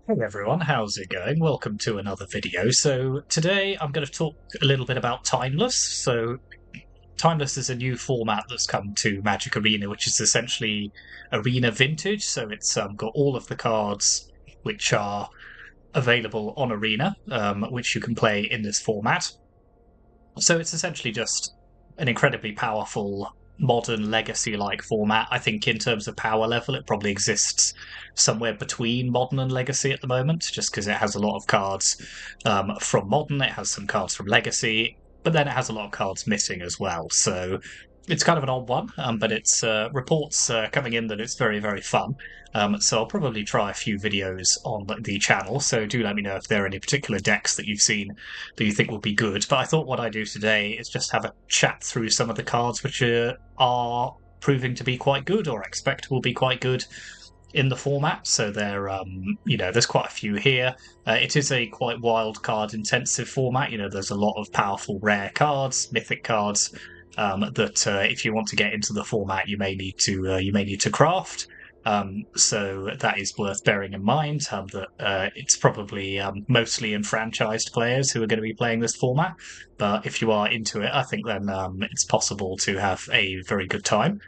Hey everyone, how's it going? Welcome to another video. So today I'm going to talk a little bit about Timeless. So Timeless is a new format that's come to Magic Arena, which is essentially Arena Vintage. So it's got all of the cards which are available on Arena, which you can play in this format. So it's essentially just an incredibly powerful modern legacy-like format. I think in terms of power level, it probably exists somewhere between modern and legacy at the moment, just because it has a lot of cards from modern, it has some cards from legacy, but then it has a lot of cards missing as well. So it's kind of an odd one, but it's reports coming in that it's very, very fun. So I'll probably try a few videos on the channel. So do let me know if there are any particular decks that you've seen that you think will be good. But I thought what I'd do today is just have a chat through some of the cards which are proving to be quite good or expect will be quite good in the format. So there's quite a few here. It is a quite wild card intensive format. There's a lot of powerful rare cards, mythic cards that if you want to get into the format, you may need to craft. So that is worth bearing in mind that it's probably mostly enfranchised players who are going to be playing this format. But if you are into it, I think then it's possible to have a very good time.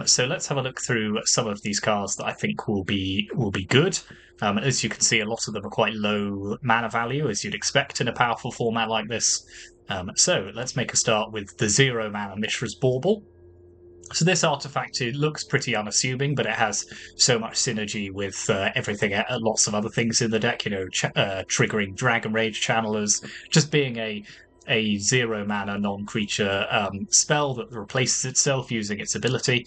So let's have a look through some of these cards that I think will be good. As you can see, a lot of them are quite low mana value, as you'd expect in a powerful format like this. So let's make a start with the 0-mana Mishra's Bauble. So this artifact, it looks pretty unassuming, but it has so much synergy with everything, lots of other things in the deck. Triggering Dragon Rage Channelers, just being a 0-mana non-creature spell that replaces itself using its ability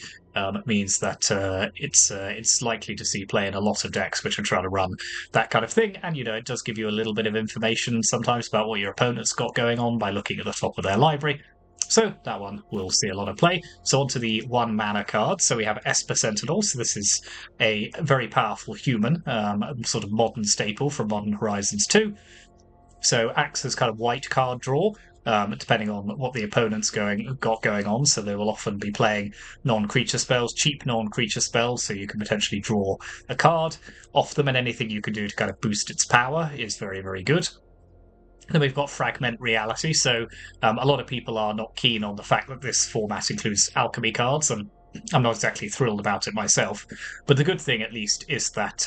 means that it's likely to see play in a lot of decks which are trying to run that kind of thing. And it does give you a little bit of information sometimes about what your opponent's got going on by looking at the top of their library. So that one will see a lot of play. So on to the 1-mana card. So we have Esper Sentinel. So this is a very powerful human, sort of modern staple from Modern Horizons 2. So acts as kind of white card draw, depending on what the opponent's got going on. So they will often be playing non-creature spells, cheap non-creature spells, so you can potentially draw a card off them, and anything you can do to kind of boost its power is very, very good. Then we've got Fragment Reality. So a lot of people are not keen on the fact that this format includes alchemy cards, and I'm not exactly thrilled about it myself. But the good thing, at least, is that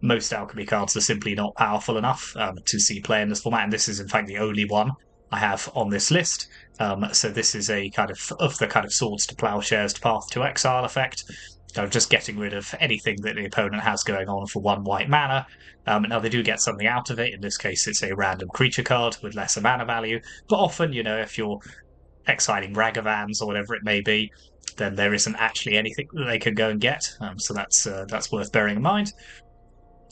most alchemy cards are simply not powerful enough to see play in this format, and this is, in fact, the only one I have on this list. So this is a kind of the kind of Swords to Plowshares to Path to Exile effect. Just getting rid of anything that the opponent has going on for 1 white mana. Now, they do get something out of it. In this case, it's a random creature card with lesser mana value. But often, if you're exiling Ragavans or whatever it may be, then there isn't actually anything that they can go and get. So that's worth bearing in mind.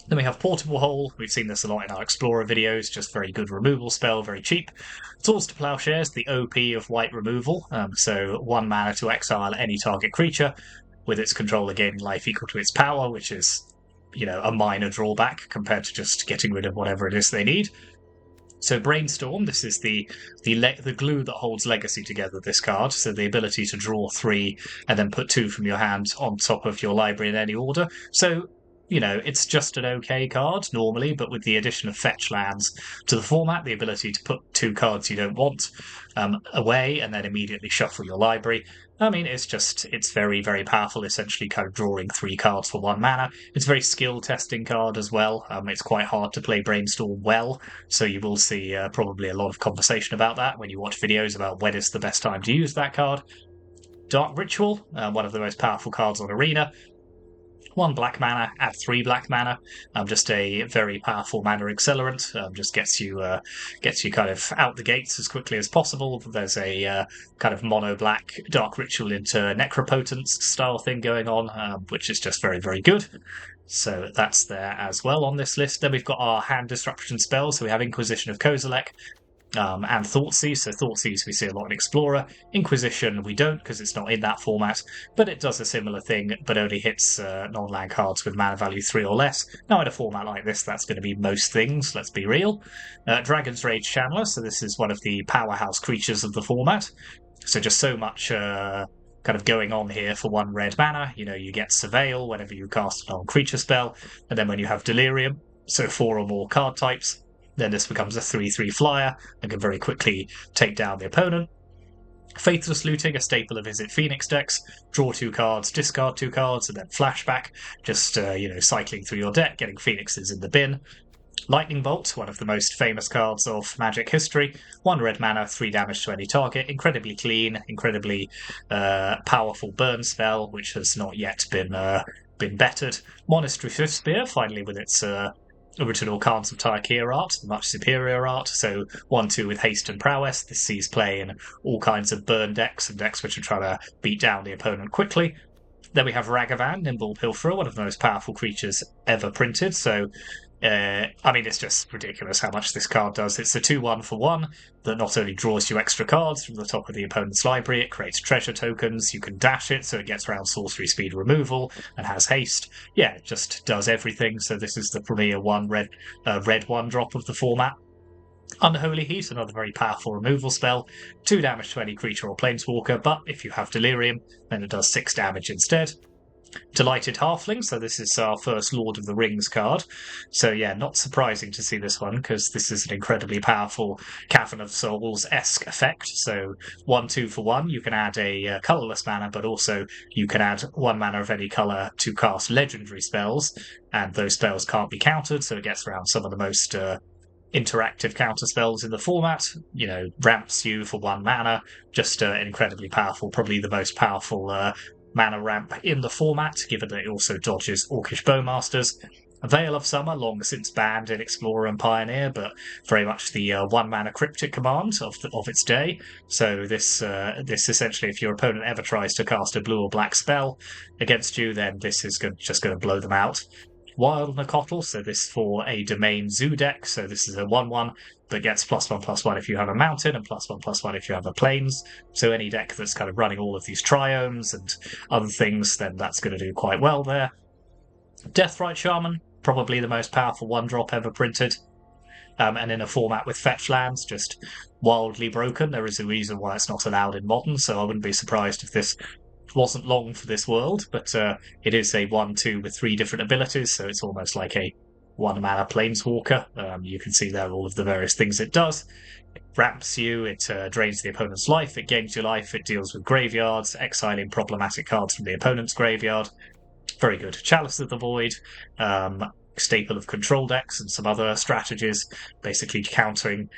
Then we have Portable Hole. We've seen this a lot in our Explorer videos. Just very good removal spell, very cheap. Swords to Plowshares, the OP of white removal. So 1 mana to exile any target creature, with its controller gaining life equal to its power, which is, a minor drawback compared to just getting rid of whatever it is they need. So Brainstorm, this is the glue that holds Legacy together, this card. So the ability to draw 3 and then put 2 from your hand on top of your library in any order. So it's just an okay card normally, but with the addition of fetch lands to the format, the ability to put 2 cards you don't want away and then immediately shuffle your library. I mean, it's very, very powerful, essentially kind of drawing 3 cards for 1 mana. It's a very skill testing card as well. It's quite hard to play Brainstorm well, so you will see probably a lot of conversation about that when you watch videos about when is the best time to use that card. Dark Ritual, one of the most powerful cards on Arena. 1 black mana, add 3 black mana. Just a very powerful mana accelerant. Just gets you kind of out the gates as quickly as possible. There's a kind of mono black Dark Ritual into Necropotence style thing going on, which is just very, very good. So that's there as well on this list. Then we've got our hand disruption spells. So we have Inquisition of Kozilek, and Thoughtseize. So Thoughtseize we see a lot in Explorer. Inquisition we don't, because it's not in that format, but it does a similar thing, but only hits non-land cards with mana value 3 or less. Now in a format like this, that's going to be most things, let's be real. Dragon's Rage Channeler, so this is one of the powerhouse creatures of the format. So just so much kind of going on here for 1 red mana. You get Surveil whenever you cast a non-creature spell, and then when you have Delirium, so 4 or more card types. Then this becomes a 3/3 flyer and can very quickly take down the opponent. Faithless Looting, a staple of Visit Phoenix decks. Draw 2 cards, discard 2 cards, and then flashback. Just cycling through your deck, getting Phoenixes in the bin. Lightning Bolt, one of the most famous cards of Magic history. 1 red mana, 3 damage to any target. Incredibly clean, incredibly powerful burn spell, which has not yet been bettered. Monastery Swiftspear, finally with its original Khans of Tyr art, the much superior art. So 1/2 with haste and prowess. This sees play in all kinds of burn decks and decks which are trying to beat down the opponent quickly. Then we have Ragavan, Nimble Pilferer, one of the most powerful creatures ever printed. So it's just ridiculous how much this card does. It's a 2/1 for 1 that not only draws you extra cards from the top of the opponent's library, it creates treasure tokens, you can dash it so it gets around sorcery speed removal and has haste. Yeah, it just does everything. So this is the premier red 1-drop of the format. Unholy Heat, another very powerful removal spell. 2 damage to any creature or planeswalker, but if you have Delirium, then it does 6 damage instead. Delighted Halfling, so this is our first Lord of the Rings card. So yeah, not surprising to see this one, because this is an incredibly powerful Cavern of Souls-esque effect. So 1/2 for 1, you can add a colourless mana, but also you can add 1 mana of any colour to cast legendary spells, and those spells can't be countered, so it gets around some of the most interactive counter spells in the format. Ramps you for 1 mana, just incredibly powerful, probably the most powerful mana ramp in the format, given that it also dodges Orcish Bowmasters. Veil of Summer, long since banned in Explorer and Pioneer, but very much the 1 mana cryptic command of its day. So this essentially, if your opponent ever tries to cast a blue or black spell against you, then this is just going to blow them out. Wild Nacotl, so this for a Domain Zoo deck, so this is a 1/1 that gets +1/+1 if you have a mountain and +1/+1 if you have a plains. So any deck that's kind of running all of these triomes and other things, then that's going to do quite well there. Deathrite Shaman, probably the most powerful 1-drop ever printed. And in a format with fetch lands, just wildly broken. There is a reason why it's not allowed in Modern, so I wouldn't be surprised if this wasn't long for this world, but it is a 1/2 with 3 different abilities, so it's almost like a 1 mana planeswalker. You can see there all of the various things it does. It ramps you, it drains the opponent's life, it gains your life, it deals with graveyards, exiling problematic cards from the opponent's graveyard. Very good. Chalice of the Void, staple of control decks and some other strategies, basically countering,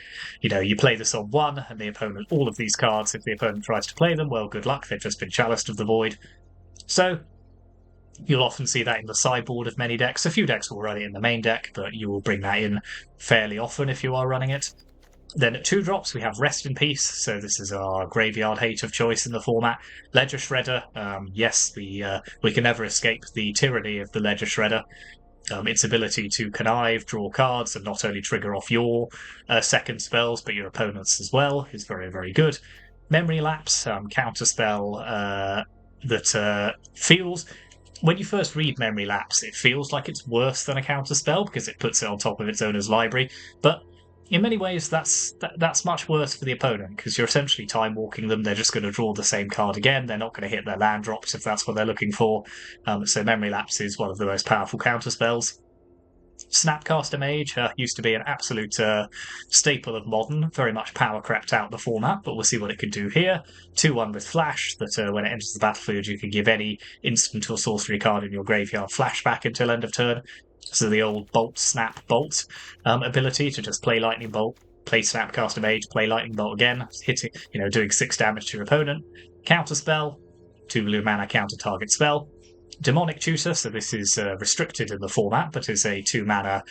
you play this on 1 and the opponent, all of these cards, if the opponent tries to play them, well, good luck, they've just been Chaliced of the Void. So you'll often see that in the sideboard of many decks. A few decks will run it in the main deck, but you will bring that in fairly often if you are running it. Then at 2 drops, we have Rest in Peace, so this is our graveyard hate of choice in the format. Ledger Shredder, yes, we can never escape the tyranny of the Ledger Shredder. Its ability to connive, draw cards, and not only trigger off your second spells, but your opponent's as well, is very, very good. Memory Lapse, counterspell that feels... When you first read Memory Lapse, it feels like it's worse than a counterspell, because it puts it on top of its owner's library, but in many ways that's much worse for the opponent, because you're essentially time-walking them. They're just going to draw the same card again. They're not going to hit their land drops if that's what they're looking for. So Memory Lapse is one of the most powerful counterspells. Snapcaster Mage used to be an absolute staple of Modern, very much power crept out the format, but we'll see what it can do here. 2/1 with Flash, that when it enters the battlefield you can give any instant or sorcery card in your graveyard flashback until end of turn. So the old Bolt, Snap, Bolt ability to just play Lightning Bolt, play Snapcaster Mage, play Lightning Bolt again, hitting, doing 6 damage to your opponent. Counterspell, 2 blue mana counter target spell. Demonic Tutor, so this is restricted in the format, but is a 2 mana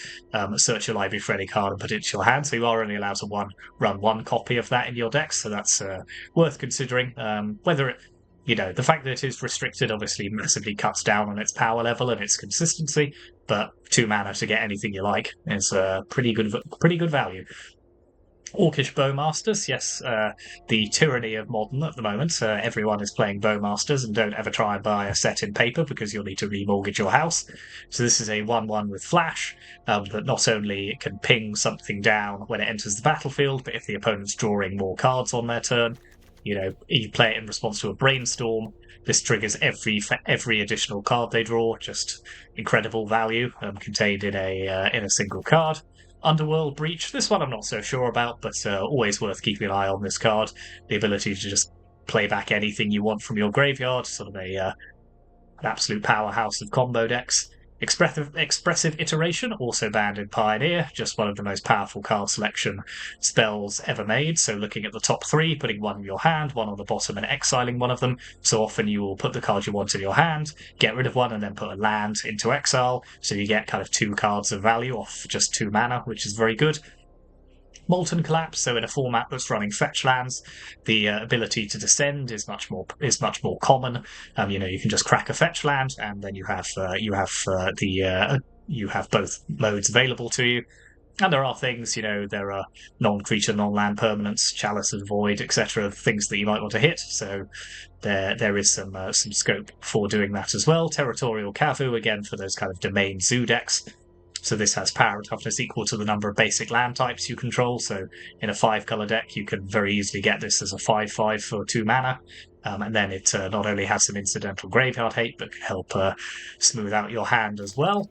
search your library for any card and put it into your hand, so you are only allowed to run 1 copy of that in your deck, so that's worth considering. Whether it, the fact that it is restricted obviously massively cuts down on its power level and its consistency, but 2 mana to get anything you like is pretty good value. Orcish Bowmasters, yes, the tyranny of Modern at the moment. Everyone is playing Bowmasters, and don't ever try and buy a set in paper because you'll need to remortgage your house. So this is a 1/1 with Flash, that not only it can ping something down when it enters the battlefield, but if the opponent's drawing more cards on their turn, you play it in response to a Brainstorm, This triggers every additional card they draw. Just incredible value contained in a single card. Underworld Breach. This one I'm not so sure about, but always worth keeping an eye on this card. The ability to just play back anything you want from your graveyard. Sort of an absolute powerhouse of combo decks. Expressive Iteration, also banned in Pioneer, just one of the most powerful card selection spells ever made. So looking at the top three, putting one in your hand, one on the bottom, and exiling one of them. So often you will put the card you want in your hand, get rid of one, and then put a land into exile. So you get kind of 2 cards of value off just 2 mana, which is very good. Molten Collapse, so in a format that's running fetch lands, the ability to descend is much more common. You can just crack a fetch land, and then you have both modes available to you. And there are things, there are non-creature, non-land permanents, Chalice of Void, etc., things that you might want to hit. So there is some scope for doing that as well. Territorial Kavu, again, for those kind of domain zoo decks. So this has power and toughness equal to the number of basic land types you control. So in a 5-color deck, you can very easily get this as a 5/5 for 2 mana. And then it not only has some incidental graveyard hate, but can help smooth out your hand as well.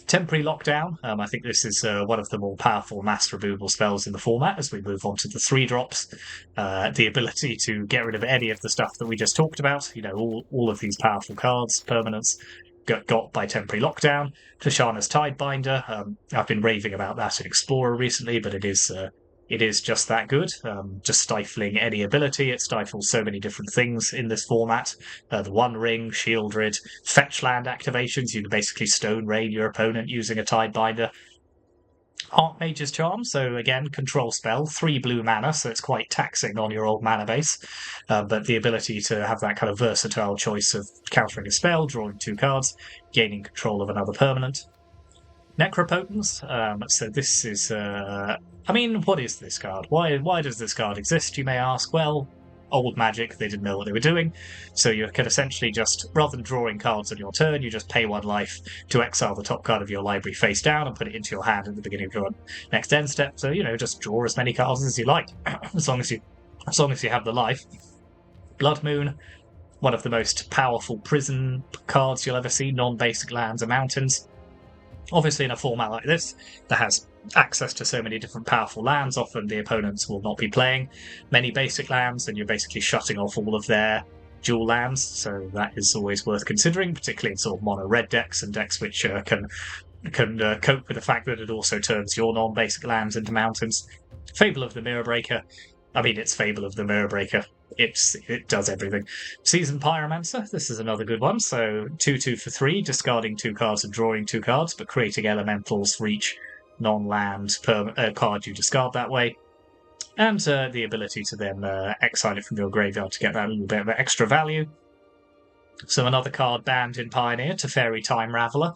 Temporary Lockdown. I think this is one of the more powerful mass removal spells in the format as we move on to the 3-drops. The ability to get rid of any of the stuff that we just talked about. All of these powerful cards, permanents, got by Temporary Lockdown. Tashana's Tidebinder. I've been raving about that in Explorer recently, but it is just that good. Just stifling any ability. It stifles so many different things in this format. The One Ring, Shieldred, fetch land activations. You can basically Stone Rain your opponent using a Tidebinder. Archmage's Charm, so again, control spell, 3 blue mana, so it's quite taxing on your old mana base. But the ability to have that kind of versatile choice of countering a spell, drawing 2 cards, gaining control of another permanent. Necropotence, so this is... what is this card? Why does this card exist, you may ask? Well, old Magic, they didn't know what they were doing, so you can essentially just, rather than drawing cards on your turn, you just pay 1 life to exile the top card of your library face down and put it into your hand at the beginning of your next end step. So just draw as many cards as you like, as long as you have the life. Blood Moon, one of the most powerful prison cards you'll ever see. Non-basic lands and mountains. Obviously, in a format like this, that has access to so many different powerful lands, often the opponents will not be playing many basic lands, and you're basically shutting off all of their dual lands, so that is always worth considering, particularly in sort of mono-red decks and decks which can cope with the fact that it also turns your non-basic lands into mountains. Fable of the Mirror Breaker. It's Fable of the Mirror Breaker. It does everything. Seasoned Pyromancer, this is another good one. So 2/2 for 3, discarding 2 cards and drawing 2 cards, but creating elementals for each non-land card you discard that way. And the ability to then exile it from your graveyard to get that little bit of extra value. So another card banned in Pioneer, Teferi Time Raveler.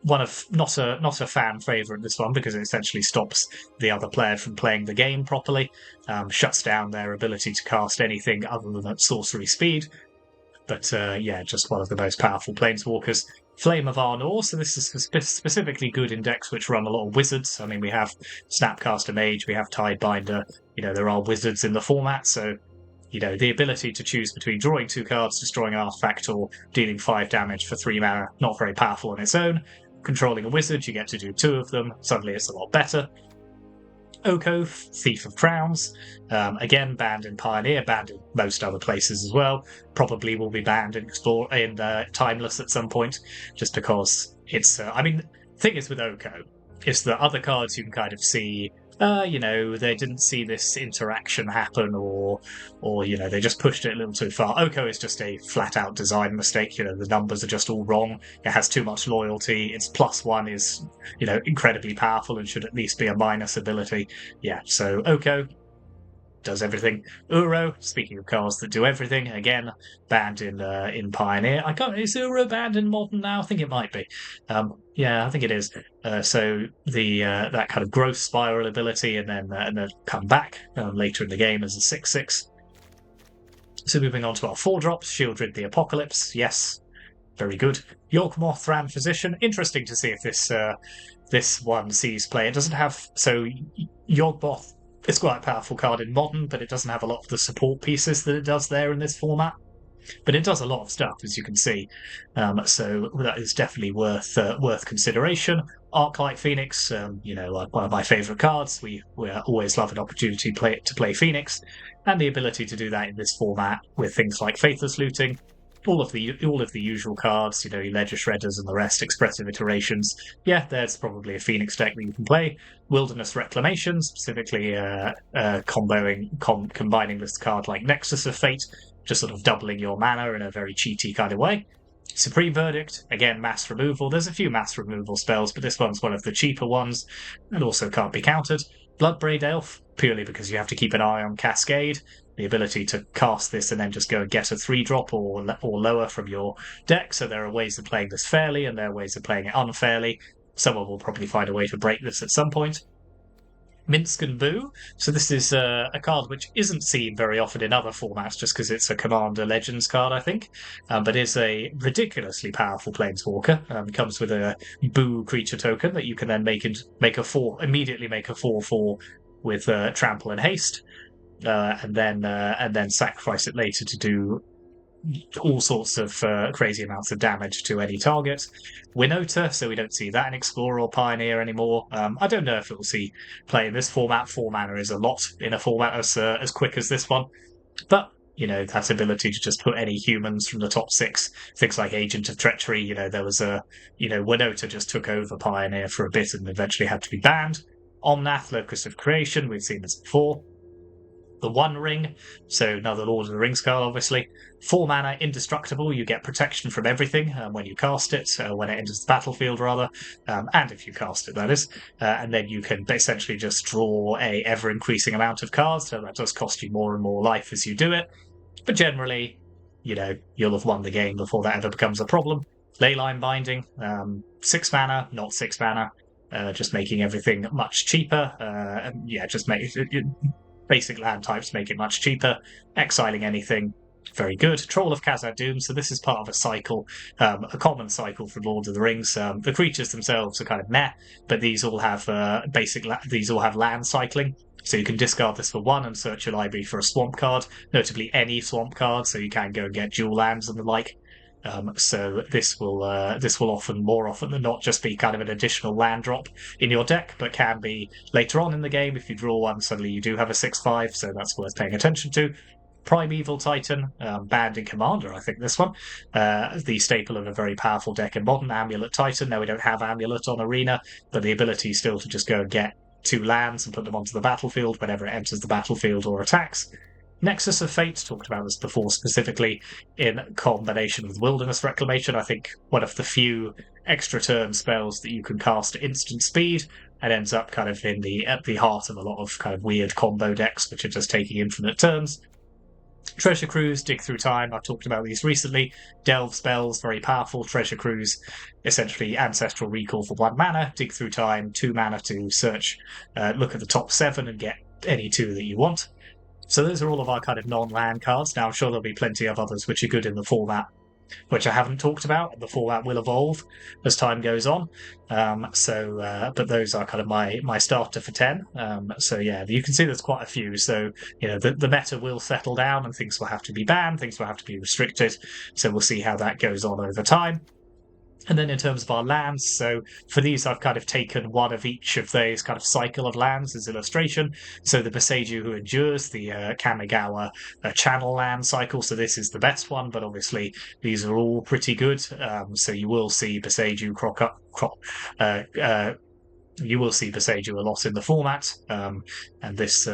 One of not a fan favourite, this one, because it essentially stops the other player from playing the game properly, shuts down their ability to cast anything other than at sorcery speed. But just one of the most powerful planeswalkers. Flame of Arnor, so this is specifically good in decks which run a lot of wizards. We have Snapcaster Mage, we have Tidebinder, there are wizards in the format, so the ability to choose between drawing 2 cards, destroying an artifact, or dealing 5 damage for 3 mana, not very powerful on its own. Controlling a wizard, you get to do 2 of them, suddenly it's a lot better. Oko, Thief of Crowns, again banned in Pioneer, banned in most other places as well. Probably will be banned in Timeless at some point, just because it's... the thing is with Oko, is that other cards you can kind of see... they didn't see this interaction happen, or they just pushed it a little too far. Oko is just a flat-out design mistake. The numbers are just all wrong. It has too much loyalty. Its +1 is, incredibly powerful and should at least be a minus ability. Yeah, so Oko does everything. Uro, speaking of cards that do everything, again banned in Pioneer. Is Uro banned in Modern now? I think it might be. I think it is. So the that kind of growth spiral ability, and then come back later in the game as a 6/6. So moving on to our 4-drops, Shieldred the Apocalypse. Yes, very good. Yawgmoth Ram Physician. Interesting to see if this one sees play. It doesn't have... So Yawgmoth, it's quite a powerful card in Modern, but it doesn't have a lot of the support pieces that it does there in this format. but it does a lot of stuff, as you can see. So that is definitely worth consideration. Arclight Phoenix, like one of my favourite cards. We always love an opportunity to play Phoenix, and the ability to do that in this format with things like Faithless Looting, all of the usual cards, your Ledger Shredders and the rest, Expressive Iterations. Yeah, there's probably a Phoenix deck that you can play. Wilderness Reclamation, specifically combining this card like Nexus of Fate, just sort of doubling your mana in a very cheaty kind of way. Supreme Verdict, again, mass removal. There's a few mass removal spells, but this one's one of the cheaper ones, and also can't be countered. Bloodbraid Elf, purely because you have to keep an eye on Cascade. The ability to cast this and then just go and get a 3-drop or lower from your deck. So there are ways of playing this fairly, and there are ways of playing it unfairly. Someone will probably find a way to break this at some point. Minsk and Boo. So this is a card which isn't seen very often in other formats just because it's a Commander Legends card, I think, but is a ridiculously powerful Planeswalker. Comes with a Boo creature token that you can then immediately make a 4/4 with Trample and Haste, and then sacrifice it later to do all sorts of crazy amounts of damage to any target. Winota, so we don't see that in Explorer or Pioneer anymore. I don't know if it will see play in this format. 4 mana is a lot in a format as quick as this one, but that ability to just put any humans from the top 6, things like Agent of Treachery. There was Winota just took over Pioneer for a bit and eventually had to be banned. Omnath, Locus of Creation, we've seen this before. The One Ring, so another Lord of the Rings card, obviously. 4 mana, indestructible. You get protection from everything when you cast it, when it enters the battlefield, rather, and if you cast it, that is. And then you can essentially just draw a ever-increasing amount of cards, so that does cost you more and more life as you do it. But generally, you'll have won the game before that ever becomes a problem. Leyline Binding, 6 mana, not 6 mana, just making everything much cheaper. Just make it basic land types make it much cheaper. Exiling anything, very good. Troll of Khazad-dûm, so this is part of a cycle, a common cycle from Lord of the Rings. The creatures themselves are kind of meh, but these all have land cycling. So you can discard this for 1 and search your library for a swamp card, notably any swamp card, so you can go and get dual lands and the like. So this will more often than not just be kind of an additional land drop in your deck, but can be later on in the game. If you draw one, suddenly you do have a 6/5, so that's worth paying attention to. Primeval Titan, banned in Commander, I think this one. The staple of a very powerful deck in Modern, Amulet Titan. Now we don't have Amulet on Arena, but the ability still to just go and get 2 lands and put them onto the battlefield whenever it enters the battlefield or attacks. Nexus of Fate, talked about this before, specifically in combination with Wilderness Reclamation. I think one of the few extra turn spells that you can cast at instant speed, and ends up kind of at the heart of a lot of kind of weird combo decks which are just taking infinite turns. Treasure Cruise, Dig Through Time, I've talked about these recently. Delve spells, very powerful. Treasure Cruise, essentially Ancestral Recall for 1 mana. Dig Through Time, 2 mana to search, look at the top 7 and get any 2 that you want. So those are all of our kind of non-land cards. Now I'm sure there'll be plenty of others which are good in the format, which I haven't talked about. The format will evolve as time goes on. But those are kind of my starter for 10. So yeah, you can see there's quite a few. So, the meta will settle down and things will have to be banned, things will have to be restricted. So we'll see how that goes on over time. And then in terms of our lands, so for these I've kind of taken one of each of those kind of cycle of lands as illustration. So the Boseiju Who Endures, the Kamigawa Channel land cycle, so this is the best one, but obviously these are all pretty good. So you will see Boseiju you will see Boseiju a lot in the format, and this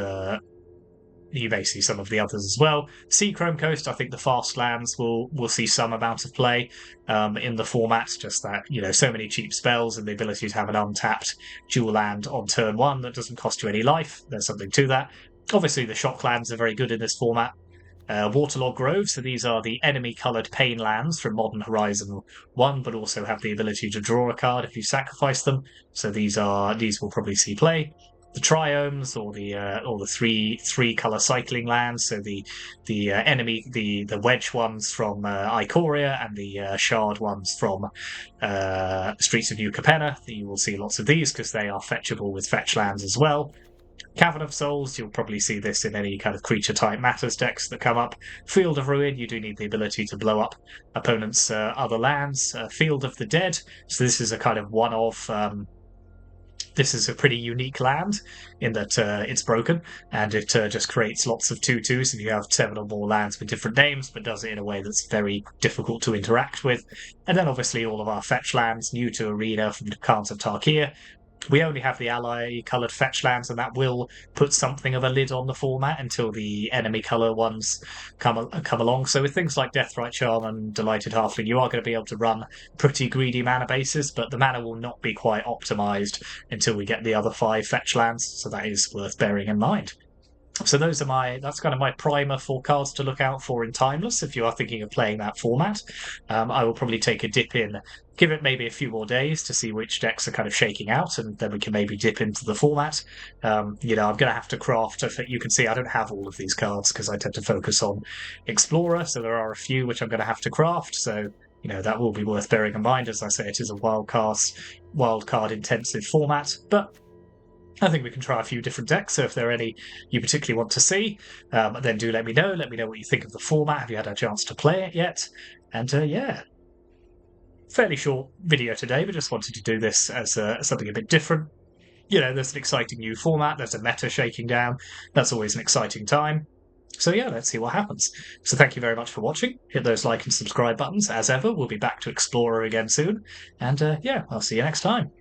you may see some of the others as well. Seachrome Coast, I think the fast lands will see some amount of play in the format, just that, so many cheap spells and the ability to have an untapped dual land on turn 1 that doesn't cost you any life. There's something to that. Obviously the shock lands are very good in this format. Waterlog Grove, so these are the enemy-coloured pain lands from Modern Horizon 1, but also have the ability to draw a card if you sacrifice them. So these will probably see play. The triomes, or the three color cycling lands, so the wedge ones from Ikoria and the shard ones from Streets of New Capenna. You will see lots of these because they are fetchable with fetch lands as well. Cavern of Souls, you'll probably see this in any kind of creature-type matters decks that come up. Field of Ruin, you do need the ability to blow up opponents' other lands. Field of the Dead, so this is a kind of one-off. This is a pretty unique land in that it's broken and it just creates lots of 2/2s, and you have 7 or more lands with different names, but does it in a way that's very difficult to interact with. And then obviously all of our fetch lands, new to Arena from Khans of Tarkir. We only have the ally coloured fetch lands, and that will put something of a lid on the format until the enemy colour ones come along. So with things like Deathrite Charm and Delighted Halfling, you are going to be able to run pretty greedy mana bases, but the mana will not be quite optimised until we get the other 5 fetch lands. So that is worth bearing in mind. So that's kind of my primer for cards to look out for in Timeless if you are thinking of playing that format. I will probably take a dip in, give it maybe a few more days to see which decks are kind of shaking out, and then we can maybe dip into the format. I'm going to have to craft. You can see I don't have all of these cards because I tend to focus on Explorer, so there are a few which I'm going to have to craft. So that will be worth bearing in mind. As I say, it is a wild card intensive format, but I think we can try a few different decks, so if there are any you particularly want to see, then do let me know. Let me know what you think of the format. Have you had a chance to play it yet? And fairly short video today, but just wanted to do this as something a bit different. There's an exciting new format. There's a meta shaking down. That's always an exciting time. So let's see what happens. So thank you very much for watching. Hit those like and subscribe buttons. As ever, we'll be back to Explorer again soon. And I'll see you next time.